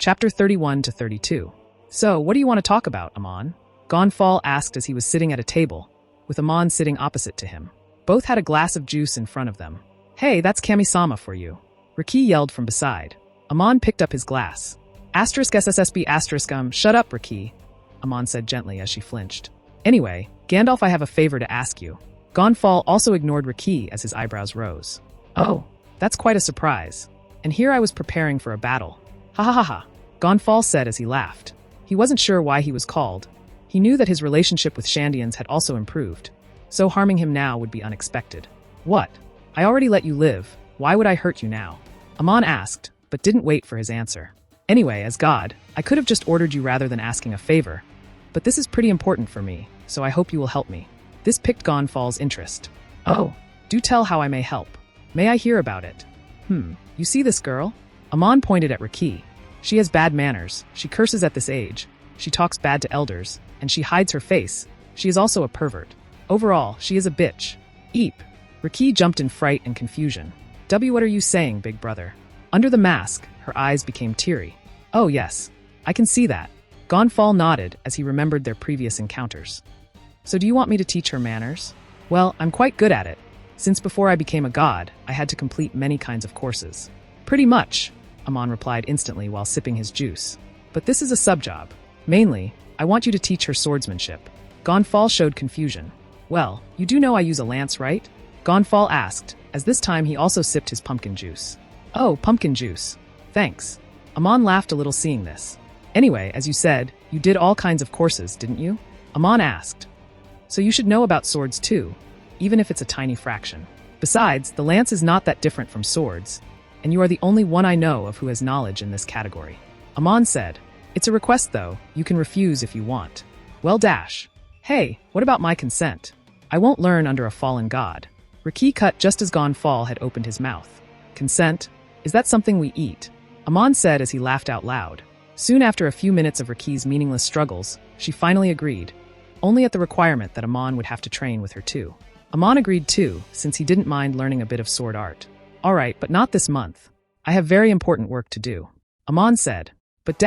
Chapter 31 to 32. So, what do you want to talk about, Amon? Gonfal asked as he was sitting at a table, with Amon sitting opposite to him. Both had a glass of juice in front of them. Hey, that's Kami-sama for you. Riki yelled from beside. Amon picked up his glass. *SSSB*. Shut up, Riki, Amon said gently as she flinched. Anyway, Gandalf, I have a favor to ask you. Gonfal also ignored Riki as his eyebrows rose. Oh, that's quite a surprise. And here I was preparing for a battle. Ha ha ha ha, Gonfal said as he laughed. He wasn't sure why he was called. He knew that his relationship with Shandians had also improved, so harming him now would be unexpected. What? I already let you live. Why would I hurt you now? Amon asked, but didn't wait for his answer. Anyway, as God, I could have just ordered you rather than asking a favor. But this is pretty important for me, so I hope you will help me. This piqued Gonfal's interest. Oh, do tell how I may help. May I hear about it? You see this girl? Amon pointed at Riki. She has bad manners, she curses at this age, she talks bad to elders, and she hides her face. She is also a pervert. Overall, she is a bitch. Eep. Riki jumped in fright and confusion. What are you saying, big brother? Under the mask, her eyes became teary. Oh yes, I can see that. Gonfal nodded as he remembered their previous encounters. So do you want me to teach her manners? Well, I'm quite good at it. Since before I became a god, I had to complete many kinds of courses. Pretty much, Amon replied instantly while sipping his juice. But this is a sub-job. Mainly, I want you to teach her swordsmanship. Gonfal showed confusion. Well, you do know I use a lance, right? Gonfal asked, as this time he also sipped his pumpkin juice. Oh, pumpkin juice. Thanks. Amon laughed a little seeing this. Anyway, as you said, you did all kinds of courses, didn't you? Amon asked. So you should know about swords too, even if it's a tiny fraction. Besides, the lance is not that different from swords, and you are the only one I know of who has knowledge in this category. Amon said, It's a request though, you can refuse if you want. Well, Hey, what about my consent? I won't learn under a fallen god. Riki cut just as Gonfal had opened his mouth. Consent? Is that something we eat? Amon said as he laughed out loud. Soon after a few minutes of Riki's meaningless struggles, she finally agreed, only at the requirement that Amon would have to train with her too. Amon agreed too, since he didn't mind learning a bit of sword art. All right, but not this month. I have very important work to do. Amon said. But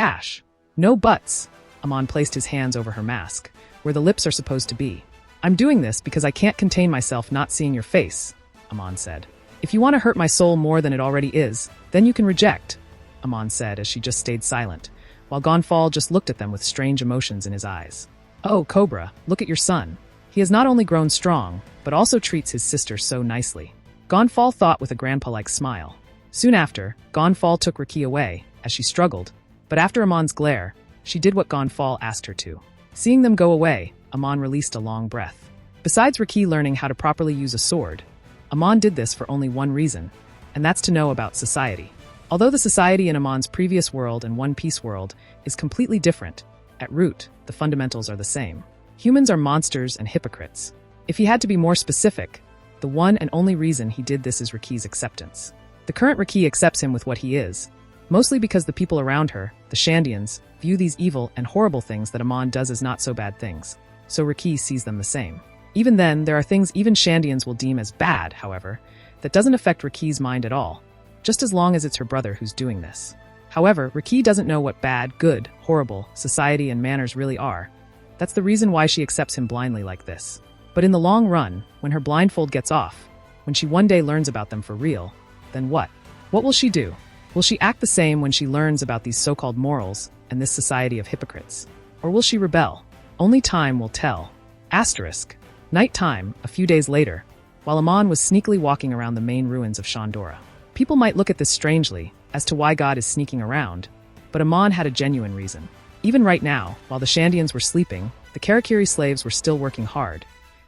no buts. Amon placed his hands over her mask, where the lips are supposed to be. I'm doing this because I can't contain myself not seeing your face, Amon said. If you want to hurt my soul more than it already is, then you can reject, Amon said as she just stayed silent, while Gonfal just looked at them with strange emotions in his eyes. Oh, Cobra, look at your son. He has not only grown strong, but also treats his sister so nicely. Gonfal thought with a grandpa-like smile. Soon after, Gonfal took Riki away, as she struggled, but after Amon's glare, she did what Gonfal asked her to. Seeing them go away, Amon released a long breath. Besides Riki learning how to properly use a sword, Amon did this for only one reason, and that's to know about society. Although the society in Amon's previous world and One Piece world is completely different, at root, the fundamentals are the same. Humans are monsters and hypocrites. If he had to be more specific, the one and only reason he did this is Riki's acceptance. The current Riki accepts him with what he is, mostly because the people around her, the Shandians, view these evil and horrible things that Amon does as not so bad things, so Riki sees them the same. Even then, there are things even Shandians will deem as bad, however, that doesn't affect Riki's mind at all, just as long as it's her brother who's doing this. However, Riki doesn't know what bad, good, horrible, society and manners really are. That's the reason why she accepts him blindly like this. But in the long run, when her blindfold gets off, when she one day learns about them for real, then what? What will she do? Will she act the same when she learns about these so-called morals and this society of hypocrites? Or will she rebel? Only time will tell. Asterisk. Nighttime, a few days later, while Amon was sneakily walking around the main ruins of Shandora. People might look at this strangely, as to why God is sneaking around, but Amon had a genuine reason. Even right now, while the Shandians were sleeping, the Karakiri slaves were still working hard,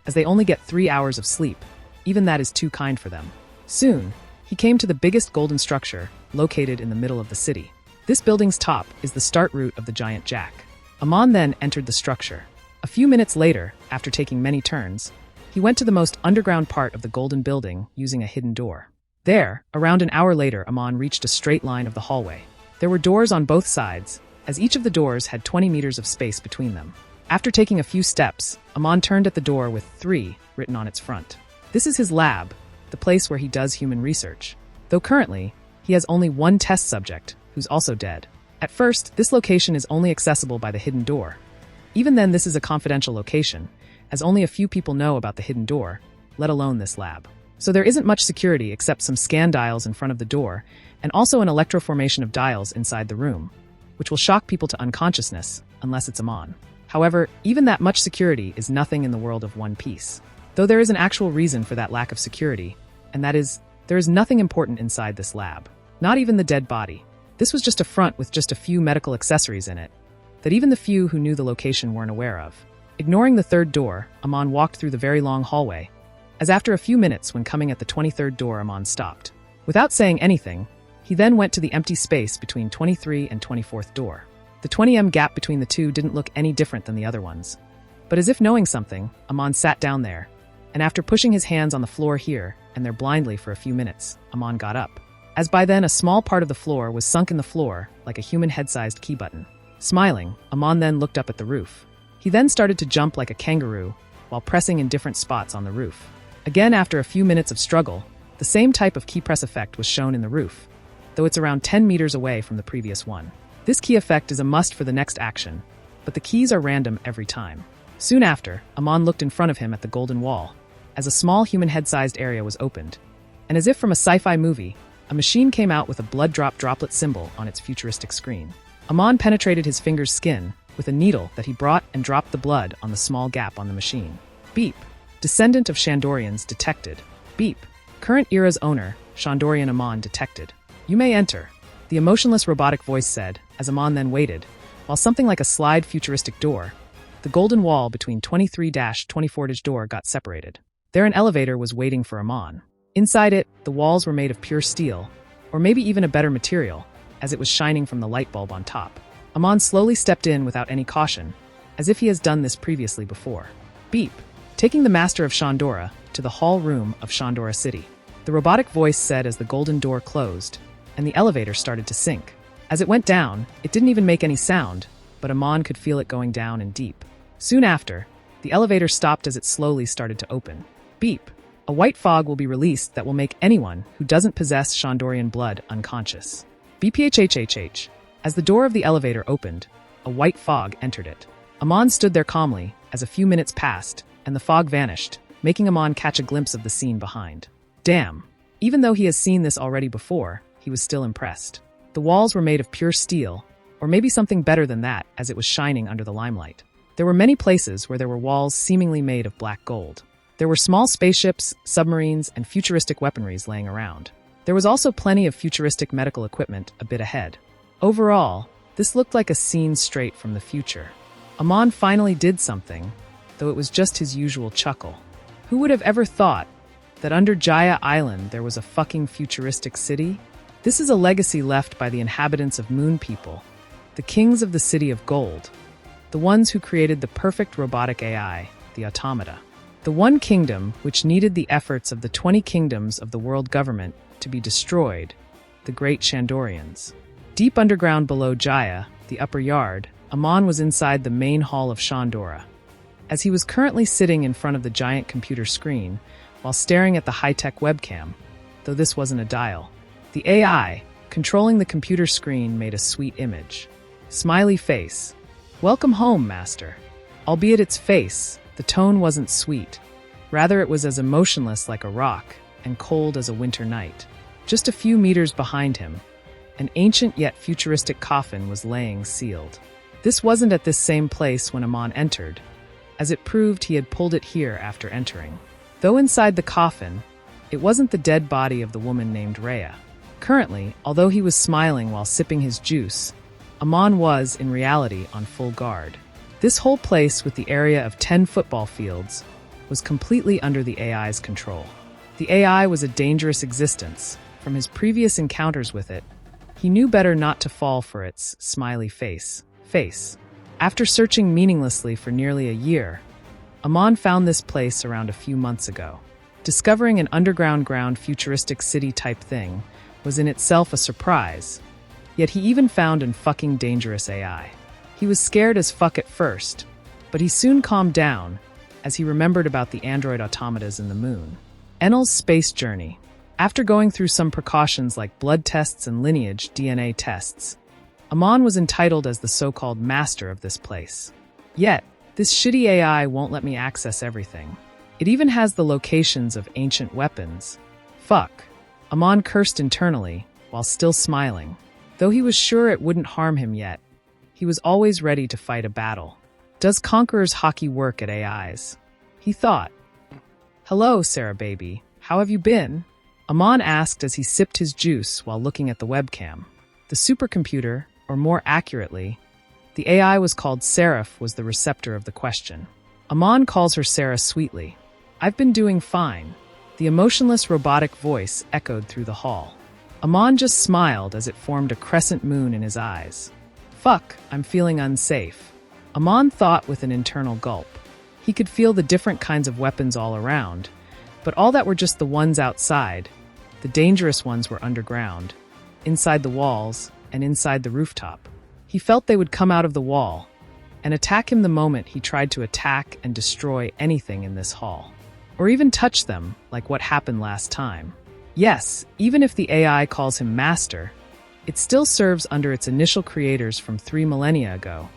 as they only get 3 hours of sleep. Even that is too kind for them. Soon, he came to the biggest golden structure, located in the middle of the city. This building's top is the start route of the giant jack. Amon then entered the structure. A few minutes later, after taking many turns, he went to the most underground part of the golden building using a hidden door. There, around an hour later, Amon reached a straight line of the hallway. There were doors on both sides, as each of the doors had 20 meters of space between them. After taking a few steps, Amon turned at the door with 3 written on its front. This is his lab, the place where he does human research, though currently, he has only one test subject, who's also dead. At first, this location is only accessible by the hidden door. Even then, this is a confidential location, as only a few people know about the hidden door, let alone this lab. So there isn't much security except some scan dials in front of the door, and also an electroformation of dials inside the room, which will shock people to unconsciousness, unless it's Amon. However, even that much security is nothing in the world of One Piece. Though there is an actual reason for that lack of security, and that is, there is nothing important inside this lab. Not even the dead body. This was just a front with just a few medical accessories in it, that even the few who knew the location weren't aware of. Ignoring the third door, Amon walked through the very long hallway, as after a few minutes when coming at the 23rd door Amon stopped. Without saying anything, he then went to the empty space between 23 and 24th door. The 20m gap between the two didn't look any different than the other ones. But as if knowing something, Amon sat down there, and after pushing his hands on the floor here and there blindly for a few minutes, Amon got up. As by then a small part of the floor was sunk in the floor like a human head-sized key button. Smiling, Amon then looked up at the roof. He then started to jump like a kangaroo while pressing in different spots on the roof. Again, after a few minutes of struggle, the same type of key press effect was shown in the roof, though it's around 10 meters away from the previous one. This key effect is a must for the next action, but the keys are random every time. Soon after, Amon looked in front of him at the golden wall, as a small human head-sized area was opened, and as if from a sci-fi movie, a machine came out with a blood drop droplet symbol on its futuristic screen. Amon penetrated his finger's skin with a needle that he brought and dropped the blood on the small gap on the machine. Beep. Descendant of Shandorians detected. Beep. Current era's owner, Shandorian Amon detected. You may enter, the emotionless robotic voice said, as Amon then waited, while something like a slide futuristic door, the golden wall between 23-24 door got separated. There an elevator was waiting for Amon. Inside it, the walls were made of pure steel, or maybe even a better material, as it was shining from the light bulb on top. Amon slowly stepped in without any caution, as if he has done this previously before. Beep. Taking the master of Shandora to the hall room of Shandora City. The robotic voice said as the golden door closed, and the elevator started to sink. As it went down, it didn't even make any sound, but Amon could feel it going down and deep. Soon after, the elevator stopped as it slowly started to open. Beep. A white fog will be released that will make anyone who doesn't possess Shandorian blood unconscious. BPHHHH. As the door of the elevator opened, a white fog entered it. Amon stood there calmly as a few minutes passed, and the fog vanished, making Amon catch a glimpse of the scene behind. Damn. Even though he has seen this already before, he was still impressed. The walls were made of pure steel, or maybe something better than that, as it was shining under the limelight. There were many places where there were walls seemingly made of black gold. There were small spaceships, submarines, and futuristic weaponries laying around. There was also plenty of futuristic medical equipment a bit ahead. Overall, this looked like a scene straight from the future. Amon finally did something, though it was just his usual chuckle. Who would have ever thought that under Jaya Island there was a fucking futuristic city? This is a legacy left by the inhabitants of Moon People, the kings of the City of Gold, the ones who created the perfect robotic AI, the automata. The one kingdom which needed the efforts of the 20 kingdoms of the world government to be destroyed, the great Shandorians. Deep underground below Jaya, the upper yard, Amon was inside the main hall of Shandora. As he was currently sitting in front of the giant computer screen while staring at the high-tech webcam, though this wasn't a dial. The AI, controlling the computer screen, made a sweet image. Smiley face. Welcome home, master. Albeit its face, the tone wasn't sweet. Rather, it was as emotionless like a rock and cold as a winter night. Just a few meters behind him, an ancient yet futuristic coffin was laying sealed. This wasn't at this same place when Amon entered. As it proved, he had pulled it here after entering. Though inside the coffin, it wasn't the dead body of the woman named Rhea. Currently, although he was smiling while sipping his juice, Amon was, in reality, on full guard. This whole place, with the area of 10 football fields, was completely under the AI's control. The AI was a dangerous existence. From his previous encounters with it, he knew better not to fall for its smiley face. After searching meaninglessly for nearly a year, Amon found this place around a few months ago. Discovering an underground futuristic city type thing was in itself a surprise, yet he even found an fucking dangerous AI. He was scared as fuck at first, but he soon calmed down as he remembered about the android automatas in the moon. Enel's space journey. After going through some precautions like blood tests and lineage DNA tests, Amon was entitled as the so-called master of this place. Yet, this shitty AI won't let me access everything. It even has the locations of ancient weapons. Fuck. Amon cursed internally, while still smiling. Though he was sure it wouldn't harm him yet, he was always ready to fight a battle. Does Conqueror's hockey work at AIs? He thought. Hello, Sarah baby. How have you been? Amon asked as he sipped his juice while looking at the webcam. The supercomputer, or more accurately, the AI was called Seraph, was the receptor of the question. Amon calls her Sarah sweetly. I've been doing fine. The emotionless robotic voice echoed through the hall. Amon just smiled as it formed a crescent moon in his eyes. Fuck, I'm feeling unsafe. Amon thought with an internal gulp. He could feel the different kinds of weapons all around, but all that were just the ones outside. The dangerous ones were underground, inside the walls, and inside the rooftop. He felt they would come out of the wall and attack him the moment he tried to attack and destroy anything in this hall. Or even touch them, like what happened last time. Yes, even if the AI calls him master, it still serves under its initial creators from 3 millennia ago,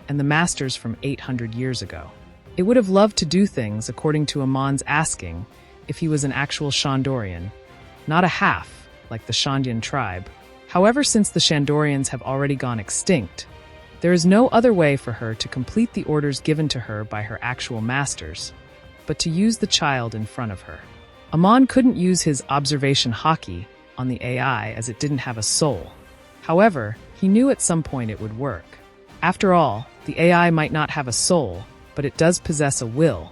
and the masters from 800 years ago. It would have loved to do things according to Amon's asking if he was an actual Shandorian, not a half, like the Shandian tribe. However, since the Shandorians have already gone extinct, there is no other way for her to complete the orders given to her by her actual masters, but to use the child in front of her. Amon couldn't use his observation hockey on the AI as it didn't have a soul. However, he knew at some point it would work. After all, the AI might not have a soul, but it does possess a will.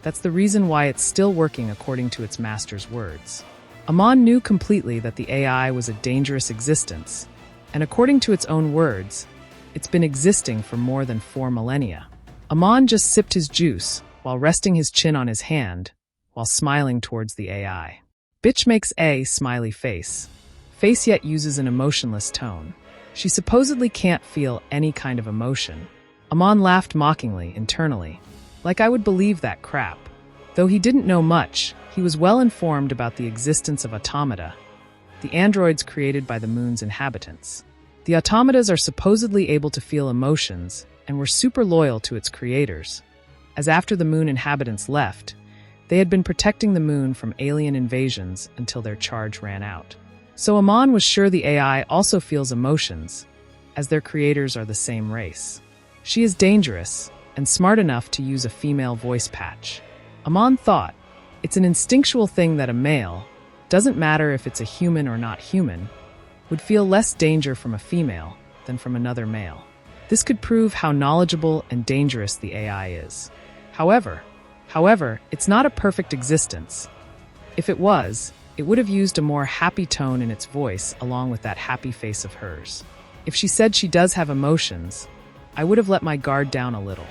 That's the reason why it's still working according to its master's words. Amon knew completely that the AI was a dangerous existence, and according to its own words, it's been existing for more than 4 millennia. Amon just sipped his juice while resting his chin on his hand, while smiling towards the AI. Bitch makes a smiley face. Face yet uses an emotionless tone. She supposedly can't feel any kind of emotion. Amon laughed mockingly, internally. Like I would believe that crap. Though he didn't know much, he was well informed about the existence of automata, the androids created by the moon's inhabitants. The automatas are supposedly able to feel emotions and were super loyal to its creators, as after the moon inhabitants left, they had been protecting the moon from alien invasions until their charge ran out. So Amon was sure the AI also feels emotions, as their creators are the same race. She is dangerous and smart enough to use a female voice patch. Amon thought, it's an instinctual thing that a male, doesn't matter if it's a human or not human, would feel less danger from a female than from another male. This could prove how knowledgeable and dangerous the AI is. However, it's not a perfect existence. If it was, it would have used a more happy tone in its voice along with that happy face of hers. If she said she does have emotions, I would have let my guard down a little.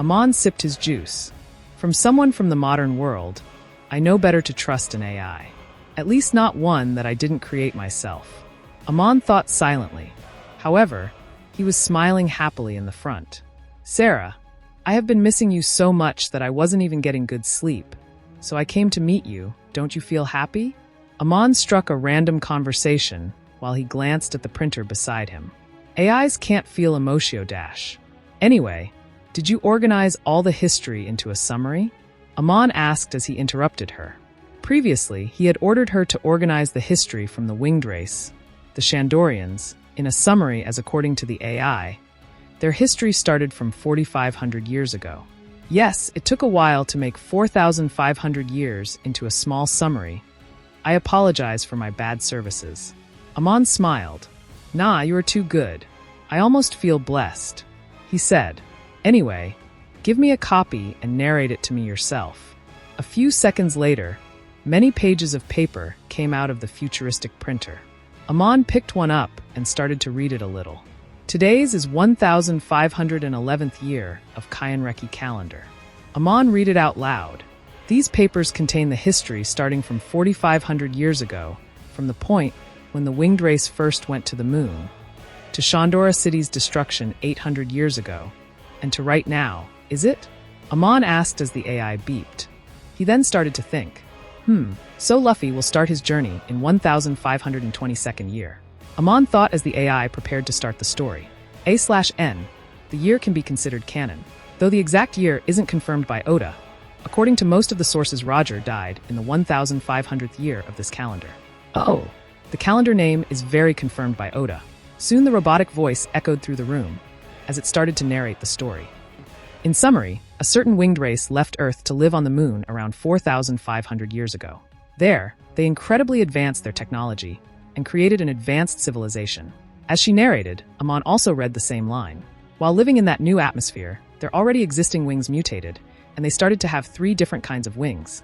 Amon sipped his juice. From someone from the modern world, I know better to trust an AI. At least not one that I didn't create myself. Amon thought silently. However, he was smiling happily in the front. Sarah, I have been missing you so much that I wasn't even getting good sleep. So I came to meet you. Don't you feel happy? Amon struck a random conversation while he glanced at the printer beside him. AIs can't feel emotio dash. Anyway, did you organize all the history into a summary? Amon asked as he interrupted her. Previously, he had ordered her to organize the history from the winged race, the Shandorians, in a summary as according to the AI. Their history started from 4,500 years ago. Yes, it took a while to make 4,500 years into a small summary. I apologize for my bad services. Amon smiled. Nah, you are too good. I almost feel blessed. He said, anyway, give me a copy and narrate it to me yourself. A few seconds later, many pages of paper came out of the futuristic printer. Amon picked one up and started to read it a little. Today's is 1511th year of Kaioshin calendar. Amon read it out loud. These papers contain the history starting from 4,500 years ago, from the point when the winged race first went to the moon, to Shandora City's destruction 800 years ago, and to right now, is it? Amon asked as the AI beeped. He then started to think. So Luffy will start his journey in 1522nd year. Amon thought as the AI prepared to start the story. A/N, the year can be considered canon, though the exact year isn't confirmed by Oda. According to most of the sources, Roger died in the 1500th year of this calendar. Oh. The calendar name is very confirmed by Oda. Soon the robotic voice echoed through the room as it started to narrate the story. In summary, a certain winged race left Earth to live on the moon around 4,500 years ago. There, they incredibly advanced their technology and created an advanced civilization. As she narrated, Amon also read the same line. While living in that new atmosphere, their already existing wings mutated, and they started to have 3 different kinds of wings,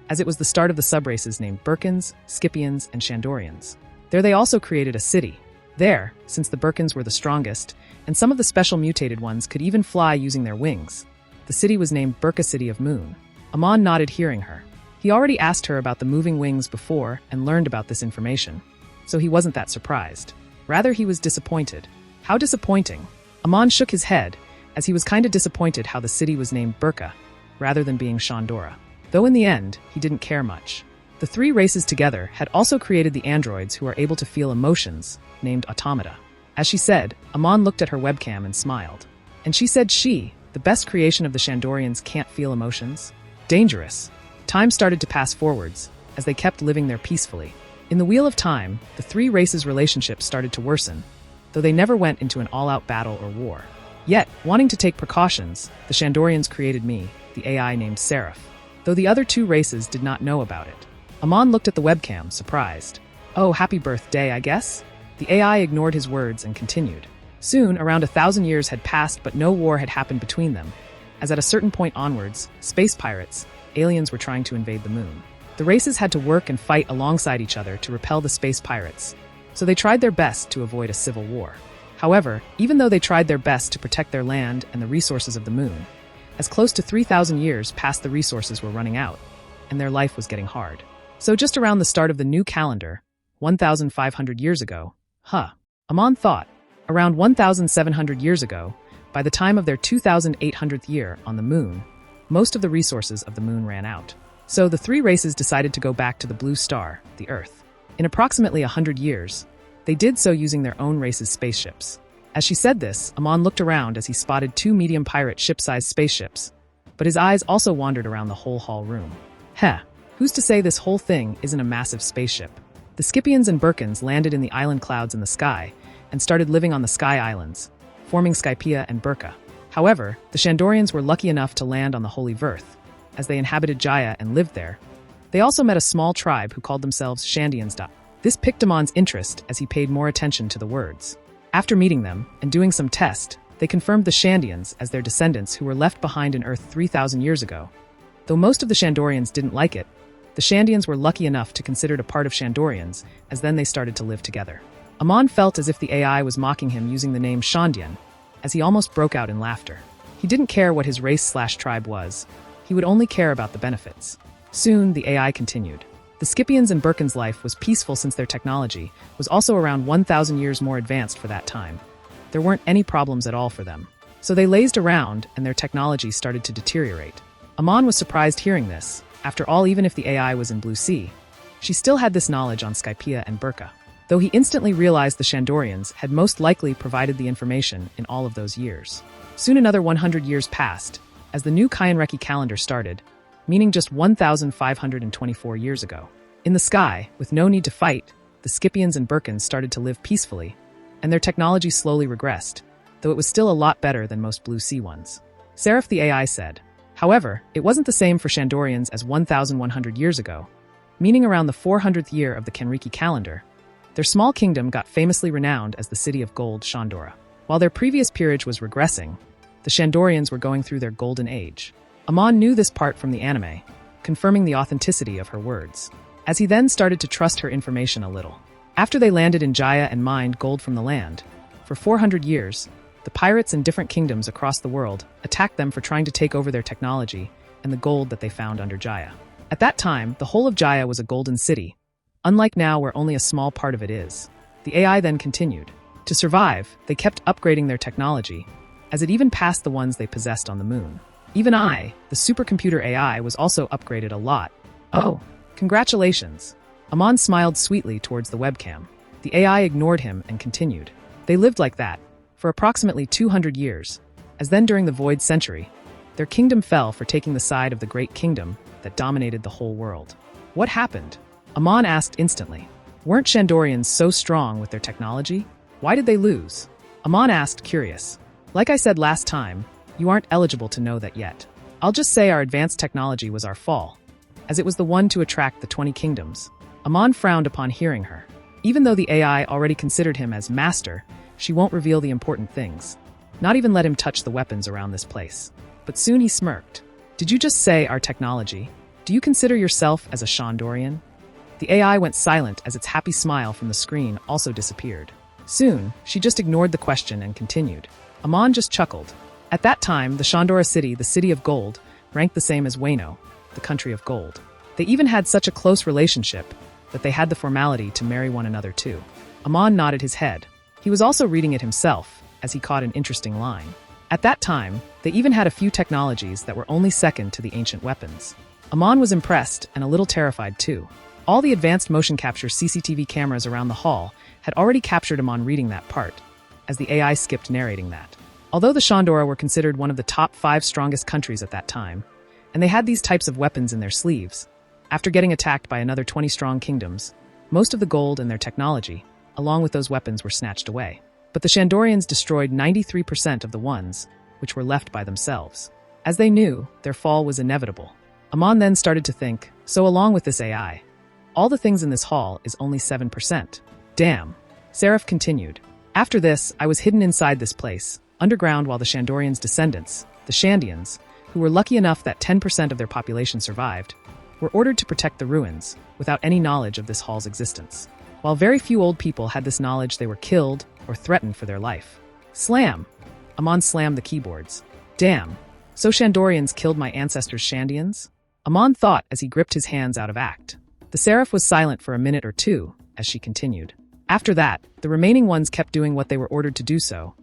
as it was the start of the subraces named Burkans, Skypieans, and Shandorians. There they also created a city. There, since the Burkans were the strongest, and some of the special mutated ones could even fly using their wings, the city was named Burka City of Moon. Amon nodded, hearing her. He already asked her about the moving wings before and learned about this information, so he wasn't that surprised. Rather, he was disappointed. How disappointing? Amon shook his head, as he was kinda disappointed how the city was named Burka, rather than being Shandora. Though in the end, he didn't care much. The 3 races together had also created the androids who are able to feel emotions, named automata. As she said, Amon looked at her webcam and smiled. And she said the best creation of the Shandorians, can't feel emotions? Dangerous. Time started to pass forwards, as they kept living there peacefully. In the Wheel of Time, the 3 races' relationships started to worsen, though they never went into an all-out battle or war. Yet, wanting to take precautions, the Shandorians created me, the AI named Seraph, though the other 2 races did not know about it. Amon looked at the webcam, surprised. Oh, happy birthday, I guess? The AI ignored his words and continued. Soon, around 1,000 years had passed, but no war had happened between them, as at a certain point onwards, space pirates, aliens, were trying to invade the moon. The races had to work and fight alongside each other to repel the space pirates, so they tried their best to avoid a civil war. However, even though they tried their best to protect their land and the resources of the moon, as close to 3,000 years past, the resources were running out, and their life was getting hard. So just around the start of the new calendar, 1,500 years ago, Amon thought, around 1,700 years ago, by the time of their 2,800th year on the moon, most of the resources of the moon ran out. So the 3 races decided to go back to the blue star, the Earth. In approximately 100 years, they did so using their own race's spaceships. As she said this, Amon looked around as he spotted 2 medium pirate ship-sized spaceships, but his eyes also wandered around the whole hall room. Who's to say this whole thing isn't a massive spaceship? The Skypieans and Burkans landed in the island clouds in the sky and started living on the Sky Islands, forming Skypiea and Burka. However, the Shandorians were lucky enough to land on the Holy Verth, as they inhabited Jaya and lived there. They also met a small tribe who called themselves Shandians. This piqued Amon's interest as he paid more attention to the words. After meeting them and doing some tests, they confirmed the Shandians as their descendants who were left behind in Earth 3,000 years ago. Though most of the Shandorians didn't like it, the Shandians were lucky enough to consider it a part of Shandorians, as then they started to live together. Amon felt as if the AI was mocking him using the name Shandian, as he almost broke out in laughter. He didn't care what his race/tribe was. He would only care about the benefits. Soon, the AI continued. The Skypieans and Burkans' life was peaceful since their technology was also around 1,000 years more advanced for that time. There weren't any problems at all for them. So they lazed around and their technology started to deteriorate. Amon was surprised hearing this. After all, even if the AI was in Blue Sea, she still had this knowledge on Skypiea and Burka. Though he instantly realized the Shandorians had most likely provided the information in all of those years. Soon another 100 years passed, as the new Kaioshin calendar started, meaning just 1,524 years ago. In the sky, with no need to fight, the Skypieans and Burkans started to live peacefully, and their technology slowly regressed, though it was still a lot better than most Blue Sea ones. Seraph the AI said. However, it wasn't the same for Shandorians as 1,100 years ago, meaning around the 400th year of the Kaioshin calendar. Their small kingdom got famously renowned as the City of Gold, Shandora. While their previous peerage was regressing, the Shandorians were going through their golden age. Amon knew this part from the anime, confirming the authenticity of her words, as he then started to trust her information a little. After they landed in Jaya and mined gold from the land, for 400 years, the pirates in different kingdoms across the world attacked them for trying to take over their technology and the gold that they found under Jaya. At that time, the whole of Jaya was a golden city, unlike now where only a small part of it is. The AI then continued. To survive, they kept upgrading their technology, as it even passed the ones they possessed on the moon. Even I, the supercomputer AI, was also upgraded a lot. Oh, congratulations. Amon smiled sweetly towards the webcam. The AI ignored him and continued. They lived like that for approximately 200 years, as then during the Void Century, their kingdom fell for taking the side of the Great Kingdom that dominated the whole world. What happened? Amon asked instantly. Weren't Shandorians so strong with their technology? Why did they lose? Amon asked, curious. Like I said last time, you aren't eligible to know that yet. I'll just say our advanced technology was our fall, as it was the one to attract the 20 kingdoms. Amon frowned upon hearing her. Even though the AI already considered him as master, she won't reveal the important things. Not even let him touch the weapons around this place. But soon he smirked. Did you just say our technology? Do you consider yourself as a Shandorian? The AI went silent as its happy smile from the screen also disappeared. Soon, she just ignored the question and continued. Amon just chuckled. At that time, the Shandora city, the City of Gold, ranked the same as Wano, the Country of Gold. They even had such a close relationship that they had the formality to marry one another too. Amon nodded his head. He was also reading it himself, as he caught an interesting line. At that time, they even had a few technologies that were only second to the ancient weapons. Amon was impressed and a little terrified too. All the advanced motion capture CCTV cameras around the hall had already captured Amon reading that part, as the AI skipped narrating that. Although the Shandora were considered one of the top 5 strongest countries at that time, and they had these types of weapons in their sleeves, after getting attacked by another 20 strong kingdoms, most of the gold and their technology, along with those weapons, were snatched away. But the Shandorians destroyed 93% of the ones which were left by themselves. As they knew, their fall was inevitable. Amon then started to think, so along with this AI, all the things in this hall is only 7%. Damn. Seraph continued. After this, I was hidden inside this place, underground, while the Shandorians' descendants, the Shandians, who were lucky enough that 10% of their population survived, were ordered to protect the ruins, without any knowledge of this hall's existence. While very few old people had this knowledge, they were killed or threatened for their life. Slam! Amon slammed the keyboards. Damn. So Shandorians killed my ancestors' Shandians? Amon thought as he gripped his hands out of act. The Seraph was silent for a minute or two, as she continued. After that, the remaining ones kept doing what they were ordered to do so,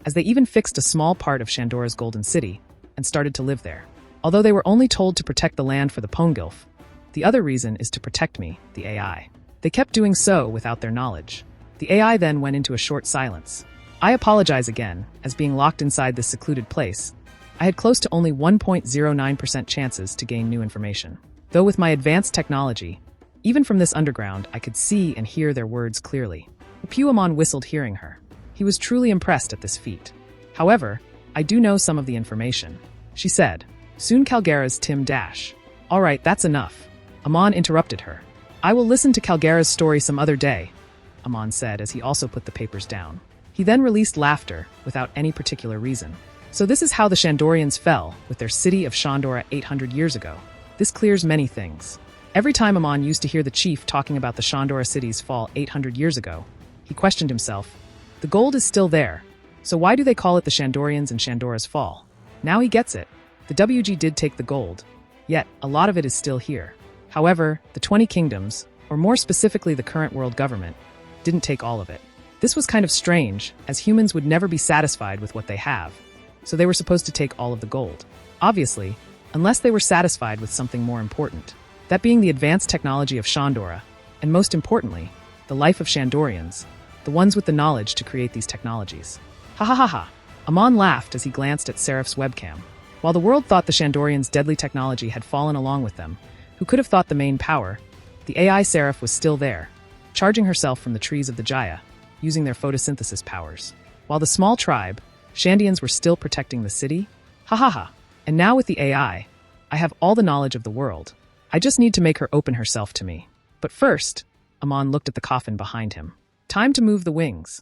as they even fixed a small part of Shandora's Golden City, and started to live there. Although they were only told to protect the land for the Pongilf, the other reason is to protect me, the AI. They kept doing so without their knowledge. The AI then went into a short silence. I apologize again, as being locked inside this secluded place, I had close to only 1.09% chances to gain new information. Though with my advanced technology, even from this underground, I could see and hear their words clearly. Amon whistled hearing her. He was truly impressed at this feat. However, I do know some of the information, she said. Soon Calgara's Tim Dash. All right, that's enough. Amon interrupted her. I will listen to Calgara's story some other day, Amon said as he also put the papers down. He then released laughter without any particular reason. So this is how the Shandorians fell with their city of Shandora 800 years ago. This clears many things. Every time Amon used to hear the chief talking about the Shandora city's fall 800 years ago, he questioned himself. The gold is still there, so why do they call it the Shandorians and Shandora's fall? Now he gets it. The WG did take the gold, yet a lot of it is still here. However, the 20 kingdoms, or more specifically the current world government, didn't take all of it. This was kind of strange, as humans would never be satisfied with what they have, so they were supposed to take all of the gold. Obviously, unless they were satisfied with something more important, that being the advanced technology of Shandora, and most importantly, the life of Shandorians, the ones with the knowledge to create these technologies. Ha ha ha ha. Amon laughed as he glanced at Seraph's webcam. While the world thought the Shandorians' deadly technology had fallen along with them, who could have thought the main power, the AI Seraph was still there, charging herself from the trees of the Jaya, using their photosynthesis powers. While the small tribe, Shandians, were still protecting the city? Ha ha ha. And now with the AI, I have all the knowledge of the world. I just need to make her open herself to me. But first, Amon looked at the coffin behind him. Time to move the wings.